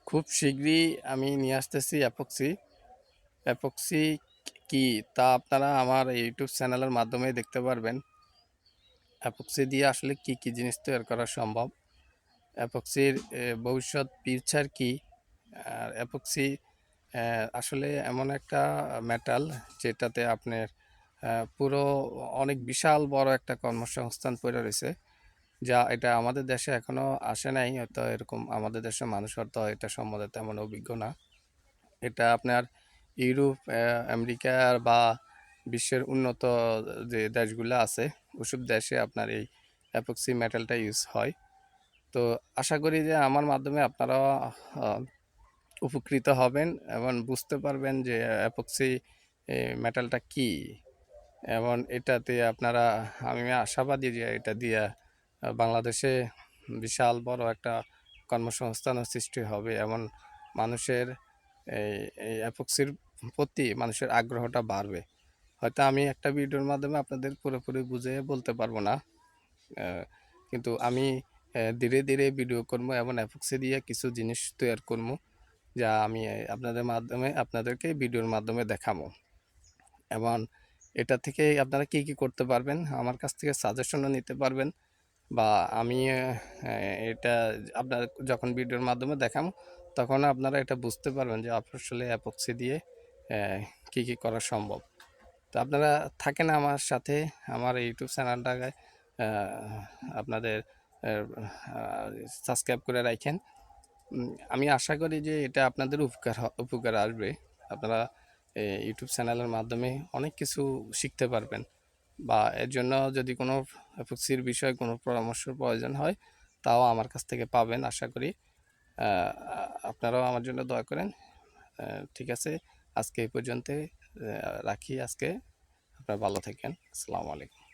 খুব শীঘ্রই আমি নিয়ে আসতেছি অ্যাপক্সি। অ্যাপক্সি কি তা আপনারা আমার ইউটিউব চ্যানেলের মাধ্যমে দেখতে পারবেন। অ্যাপক্সি দিয়ে আসলে কি জিনিস তৈরি করা সম্ভব, অ্যাপক্সির ভবিষ্যৎ ফিউচার কি, আর অ্যাপক্সি আসলে এমন একটা মেটাল যেটাতে আপনার পুরো অনেক বিশাল বড় একটা কর্মসংস্থান পড়ে রয়েছে, যা এটা আমাদের দেশে এখনো আসে নাই। হয়তো এরকম আমাদের দেশের মানুষ হয়তো এটা সম্বন্ধে তেমন অভিজ্ঞ না। এটা আপনার ইউরোপ, আমেরিকা বা বিশ্বের উন্নত যে দেশগুলো আছে ওসব দেশে আপনার এই অ্যাপক্সি মেটালটা ইউজ হয়। তো আশা করি যে আমার মাধ্যমে আপনারা আহ, উপকৃত হবেন এবং বুঝতে পারবেন যে অ্যাপক্সি মেটালটা কি, এবং এটাতে আপনারা, আমি আশাবাদী যে এটা দিয়ে বাংলাদেশে বিশাল বড় একটা কর্মসংস্থানও সৃষ্টি হবে এবং মানুষের এই এই অ্যাপক্সির প্রতি মানুষের আগ্রহটা বাড়বে। হয়তো আমি একটা ভিডিওর মাধ্যমে আপনাদের পুরোপুরি বুঝিয়ে বলতে পারবো না, আহ, কিন্তু আমি ধীরে ধীরে ভিডিও করবো এবং অ্যাপক্সি দিয়ে কিছু জিনিস তৈরি করবো, যা আমি আপনাদেরকে ভিডিওর মাধ্যমে দেখাবো। এবং এটা থেকে আপনারা কি করতে পারবেন, আমার কাছ থেকে সাজেশনও নিতে পারবেন, বা আমি এটা আপনার যখন ভিডিওর মাধ্যমে দেখাবো তখন আপনারা এটা বুঝতে পারবেন যে আসলে অ্যাপক্সি দিয়ে কি করা সম্ভব। তো আপনারা থাকেন আমার সাথে, আমার ইউটিউব চ্যানেলটাকে আপনাদের সাবস্ক্রাইব করে রাখেন। আমি আশা করি যে এটা আপনাদের উপকার আসবে। আপনারা ইউটিউব চ্যানেলের মাধ্যমে অনেক কিছু শিখতে পারবেন, বা এর জন্য যদি কোনো এপক্সির বিষয়ে কোনো পরামর্শের প্রয়োজন হয় তাও আমার কাছ থেকে পাবেন আশা করি। আপনারাও আমার জন্য দোয়া করেন। ঠিক আছে, আজকে এই পর্যন্ত রাখি আজকে। আপনারা ভালো থাকেন। আসসালামু আলাইকুম।